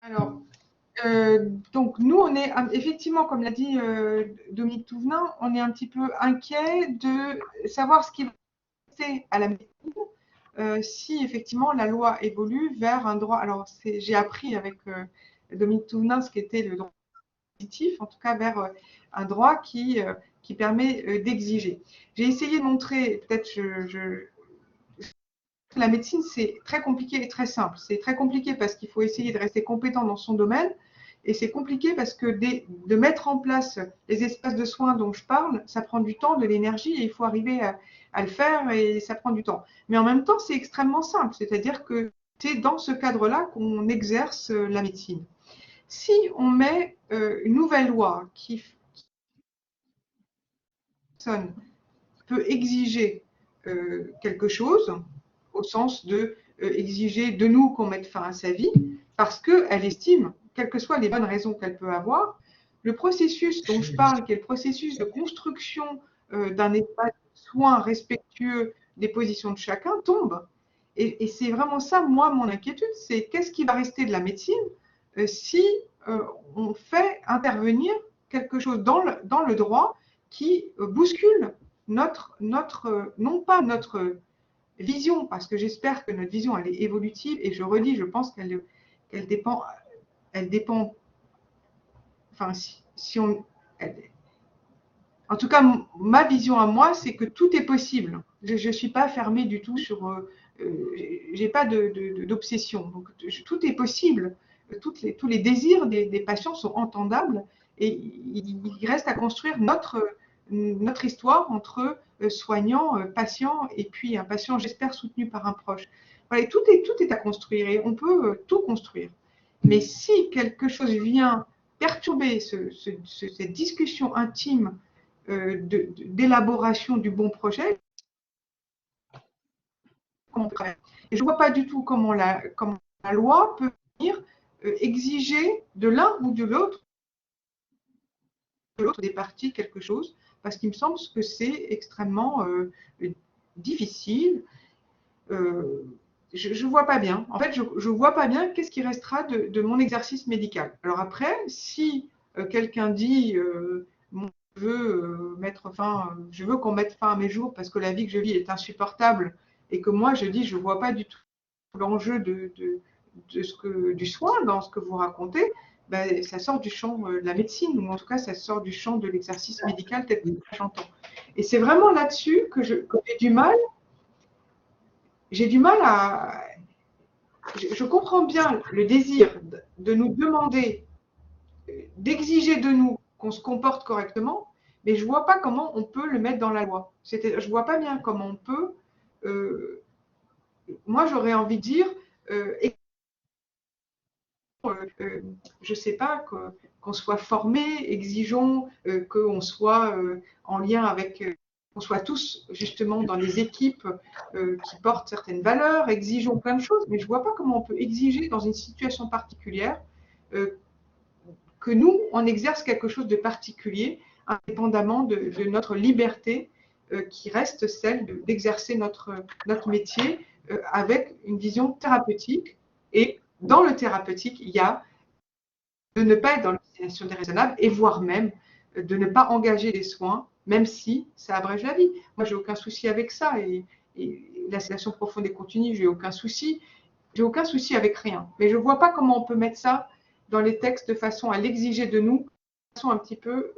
Alors, donc nous, on est effectivement, comme l'a dit Dominique Touvenin, on est un petit peu inquiet de savoir ce qui va se passer à la médecine si effectivement la loi évolue vers un droit. Alors, j'ai appris avec Dominique Touvenin ce qu'était le droit positif, en tout cas vers un droit qui permet d'exiger. J'ai essayé de montrer, peut-être la médecine, c'est très compliqué et très simple. C'est très compliqué parce qu'il faut essayer de rester compétent dans son domaine. Et c'est compliqué parce que de mettre en place les espaces de soins dont je parle, ça prend du temps, de l'énergie, et il faut arriver à le faire, et ça prend du temps. Mais en même temps, c'est extrêmement simple. C'est-à-dire que c'est dans ce cadre-là qu'on exerce la médecine. Si on met une nouvelle loi qui peut exiger quelque chose, au sens de exiger de nous qu'on mette fin à sa vie, parce qu'elle estime, quelles que soient les bonnes raisons qu'elle peut avoir, le processus dont je parle, qui est le processus de construction d'un espace de soins respectueux des positions de chacun, tombe. Et c'est vraiment ça, moi, mon inquiétude, c'est qu'est-ce qui va rester de la médecine si on fait intervenir quelque chose dans le droit qui bouscule non pas notre vision, parce que j'espère que notre vision, elle est évolutive, et je redis, je pense qu'elle dépend, elle dépend, enfin, si on, en tout cas, ma vision à moi, c'est que tout est possible. Je ne suis pas fermée du tout sur, j'ai pas d'obsession. Donc, tout est possible. Tous les désirs des patients sont entendables, et il reste à construire notre histoire entre soignant, patient, et puis un patient, j'espère, soutenu par un proche. Voilà, tout est à construire, et on peut tout construire. Mais si quelque chose vient perturber cette discussion intime d'élaboration du bon projet, et je ne vois pas du tout comment la loi peut venir exiger de l'un ou de l'autre des parties quelque chose, parce qu'il me semble que c'est extrêmement difficile. Je ne vois pas bien. En fait, je ne vois pas bien qu'est-ce qui restera de mon exercice médical. Alors après, si quelqu'un dit je veux qu'on mette fin à mes jours parce que la vie que je vis est insupportable, et que moi je dis je ne vois pas du tout l'enjeu du soin dans ce que vous racontez, ben, ça sort du champ de la médecine, ou en tout cas ça sort du champ de l'exercice médical tel que j'entends. Et c'est vraiment là-dessus que j'ai du mal à. Je comprends bien le désir de nous demander, d'exiger de nous qu'on se comporte correctement, mais je ne vois pas comment on peut le mettre dans la loi. Je ne vois pas bien comment on peut. Moi, j'aurais envie de dire, je ne sais pas, qu'on soit formé, exigeons qu'on soit en lien avec, qu'on soit tous justement dans des équipes qui portent certaines valeurs, exigeons plein de choses, mais je ne vois pas comment on peut exiger dans une situation particulière que nous, on exerce quelque chose de particulier, indépendamment de notre liberté qui reste celle d'exercer notre métier avec une vision thérapeutique. Et dans le thérapeutique, il y a de ne pas être dans l'utilisation déraisonnable, et voire même de ne pas engager les soins, même si ça abrège la vie. Moi, j'ai aucun souci avec ça, et la sédation profonde et continue, j'ai aucun souci. J'ai aucun souci avec rien. Mais je ne vois pas comment on peut mettre ça dans les textes de façon à l'exiger de nous, de façon un petit peu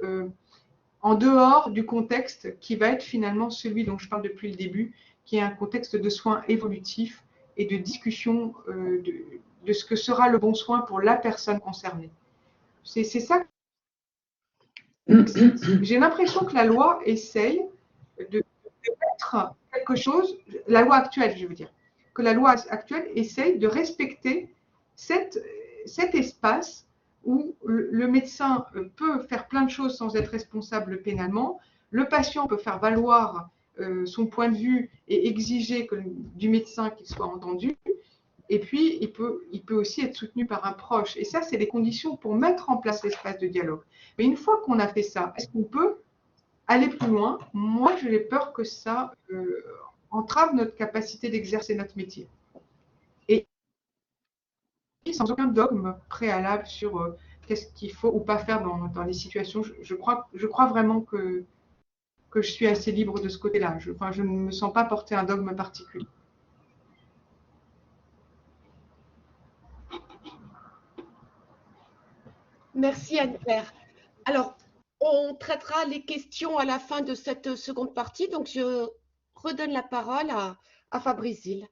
en dehors du contexte qui va être finalement celui dont je parle depuis le début, qui est un contexte de soins évolutifs et de discussion de ce que sera le bon soin pour la personne concernée. C'est ça. J'ai l'impression que la loi essaye de mettre quelque chose, la loi actuelle, je veux dire, que la loi actuelle essaye de respecter cet espace où le médecin peut faire plein de choses sans être responsable pénalement, le patient peut faire valoir son point de vue et exiger du médecin qu'il soit entendu, et puis il peut aussi être soutenu par un proche. Et ça, c'est les conditions pour mettre en place l'espace de dialogue. Mais une fois qu'on a fait ça, est-ce qu'on peut aller plus loin? Moi, j'ai peur que ça entrave notre capacité d'exercer notre métier. Et sans aucun dogme préalable sur qu'est-ce qu'il faut ou pas faire dans les situations. Je crois vraiment que je suis assez libre de ce côté-là. Enfin, je ne me sens pas porter un dogme particulier. Merci Anne-Claire. Alors, on traitera les questions à la fin de cette seconde partie, donc je redonne la parole à Fabrice Hill.